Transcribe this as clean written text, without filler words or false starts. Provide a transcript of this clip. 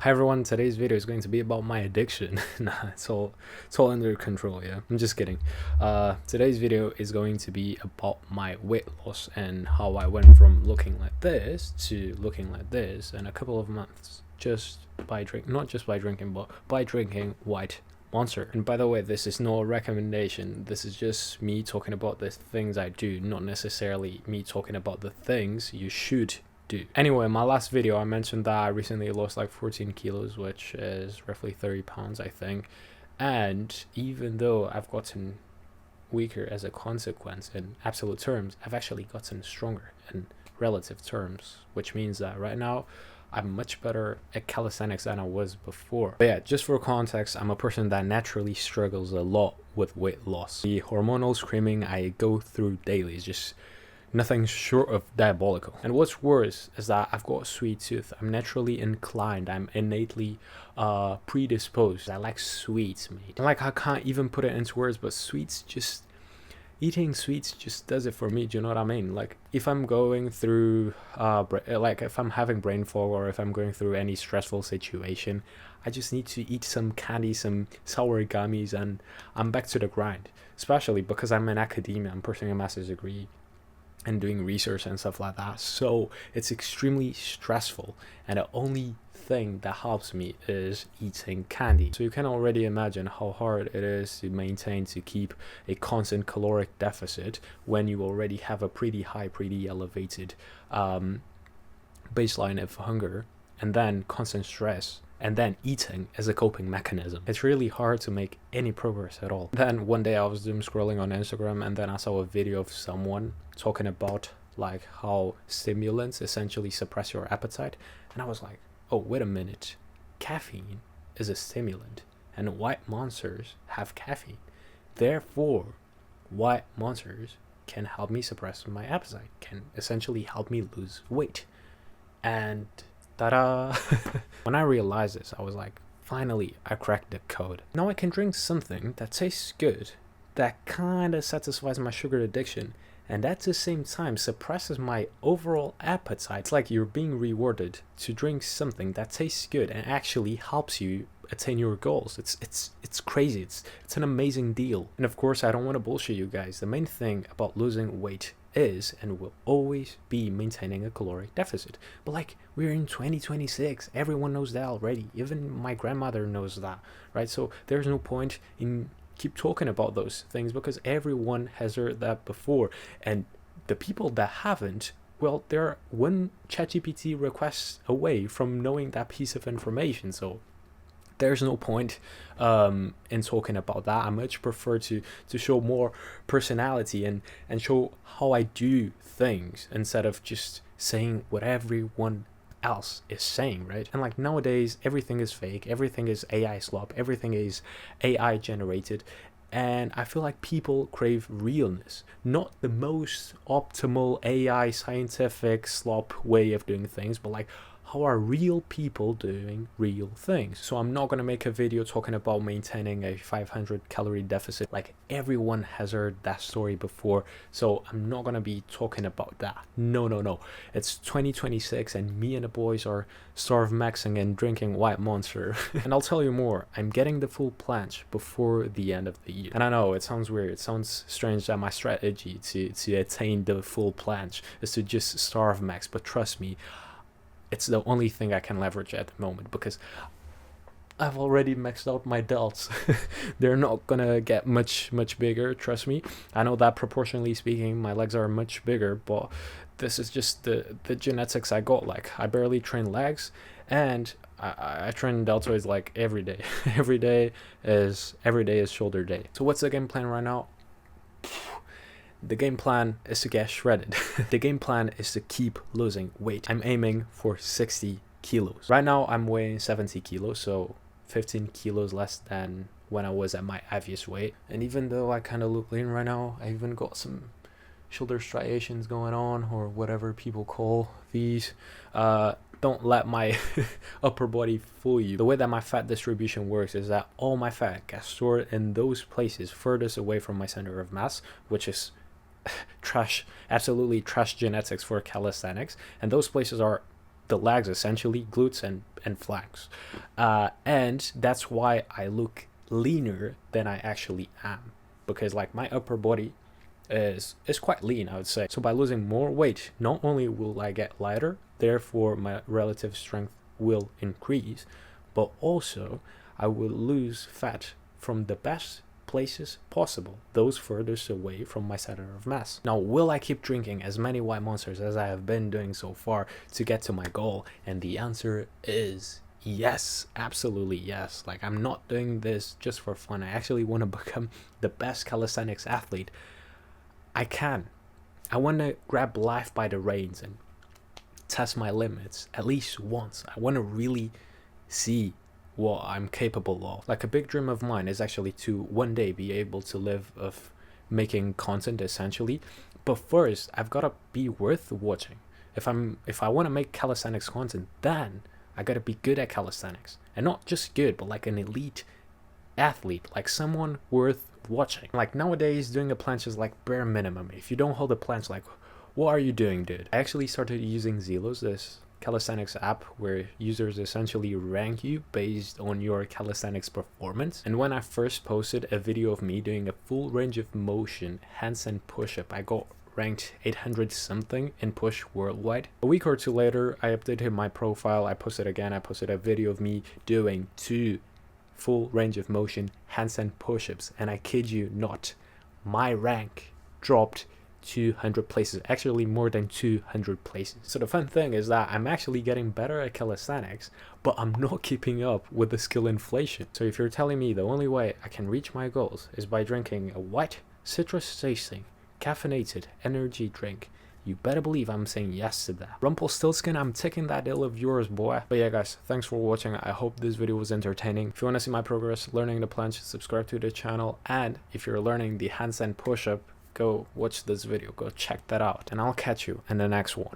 Hi everyone, today's video is going to be about my addiction. Nah, it's all under control, yeah. I'm just kidding. Today's video is going to be about my weight loss and how I went from looking like this to looking like this in a couple of months, just by not just by drinking, but by drinking white Monster. And by the way, this is no recommendation. This is just me talking about the things I do, not necessarily me talking about the things you should do. Anyway, in my last video I mentioned that I recently lost like 14 kilos, which is roughly 30 pounds I think. And even though I've gotten weaker as a consequence in absolute terms, I've actually gotten stronger in relative terms, which means that right now I'm much better at calisthenics than I was before. But yeah, just for context, I'm a person that naturally struggles a lot with weight loss. The hormonal screaming I go through daily is just nothing short of diabolical. And what's worse is that I've got a sweet tooth. I'm naturally inclined. I'm innately predisposed. I like sweets, mate. And like, I can't even put it into words, but eating sweets just does it for me. Do you know what I mean? Like, if I'm going through like if I'm having brain fog or if I'm going through any stressful situation, I just need to eat some candy, some sour gummies, and I'm back to the grind. Especially because I'm in academia, I'm pursuing a master's degree and doing research and stuff like that, so it's extremely stressful, and the only thing that helps me is eating candy. So you can already imagine how hard it is to maintain, to keep a constant caloric deficit when you already have a pretty high, pretty elevated baseline of hunger, and then constant stress, and then eating as a coping mechanism. It's really hard to make any progress at all. Then one day I was doom scrolling on Instagram, and then I saw a video of someone talking about like how stimulants essentially suppress your appetite, and I was like, oh, wait a minute, caffeine is a stimulant and white monsters have caffeine, therefore white monsters can help me suppress my appetite, can essentially help me lose weight. And ta-da! When I realized this, I was like, finally, I cracked the code. Now I can drink something that tastes good, that kind of satisfies my sugar addiction, and at the same time suppresses my overall appetite. It's like you're being rewarded to drink something that tastes good and actually helps you attain your goals. It's crazy. It's an amazing deal. And of course, I don't want to bullshit you guys. The main thing about losing weight is and will always be maintaining a caloric deficit. But like, we're in 2026, everyone knows that already. Even my grandmother knows that, right? So there's no point in keep talking about those things because everyone has heard that before, and the people that haven't, well, they're one ChatGPT request away from knowing that piece of information. So there's no point in talking about that. I much prefer to show more personality and show how I do things instead of just saying what everyone else is saying, right? And like, nowadays everything is fake, everything is AI slop, everything is AI generated, and I feel like people crave realness, not the most optimal AI scientific slop way of doing things, but like, how are real people doing real things? So I'm not going to make a video talking about maintaining a 500 calorie deficit. Like, everyone has heard that story before, so I'm not going to be talking about that. No. It's 2026 and me and the boys are Starvemaxxing and drinking white Monster. And I'll tell you more, I'm getting the full planche before the end of the year. And I know it sounds weird, it sounds strange that my strategy to attain the full planche is to just starve max, but trust me, it's the only thing I can leverage at the moment because I've already maxed out my delts. They're not gonna get much bigger, trust me. I know that proportionally speaking my legs are much bigger, but this is just the genetics I got. Like, I barely train legs, and I train deltoids like every day. every day is shoulder day. So what's the game plan right now? The game plan is to get shredded. The game plan is to keep losing weight. I'm aiming for 60 kilos. Right now I'm weighing 70 kilos, so 15 kilos less than when I was at my heaviest weight. And even though I kind of look lean right now, I even got some shoulder striations going on, or whatever people call these. Don't let my upper body fool you. The way that my fat distribution works is that all my fat gets stored in those places furthest away from my center of mass, which is absolutely trash genetics for calisthenics, and those places are the legs, essentially glutes and flanks, and that's why I look leaner than I actually am, because like my upper body is quite lean, I would say. So by losing more weight, not only will I get lighter, therefore my relative strength will increase, but also I will lose fat from the best places possible, those furthest away from my center of mass. Now, will I keep drinking as many white monsters as I have been doing so far to get to my goal? And the answer is yes, absolutely yes. Like, I'm not doing this just for fun. I actually want to become the best calisthenics athlete I can. I want to grab life by the reins and test my limits at least once. I want to really see what I'm capable of. Like, a big dream of mine is actually to one day be able to live of making content, essentially. But first, I've got to be worth watching. If I want to make calisthenics content, then I got to be good at calisthenics, and not just good, but like an elite athlete, like someone worth watching. Like, nowadays, doing a planche is like bare minimum. If you don't hold a planche, like, what are you doing, dude? I actually started using Zelos, this calisthenics app where users essentially rank you based on your calisthenics performance. And when I first posted a video of me doing a full range of motion handstand push-up, I got ranked 800 something in push worldwide. A week or two later, I updated my profile. I posted a video of me doing 2 full range of motion handstand push-ups, and I kid you not, my rank dropped 200 places, actually more than 200 places. So the fun thing is that I'm actually getting better at calisthenics, but I'm not keeping up with the skill inflation. So if you're telling me the only way I can reach my goals is by drinking a white citrus tasting caffeinated energy drink, you better believe I'm saying yes to that. Rumpelstiltskin, I'm taking that deal of yours, boy. But yeah, guys, thanks for watching. I hope this video was entertaining. If you want to see my progress learning the planche, subscribe to the channel. And if you're learning the handstand push-up, go watch this video, go check that out, and I'll catch you in the next one.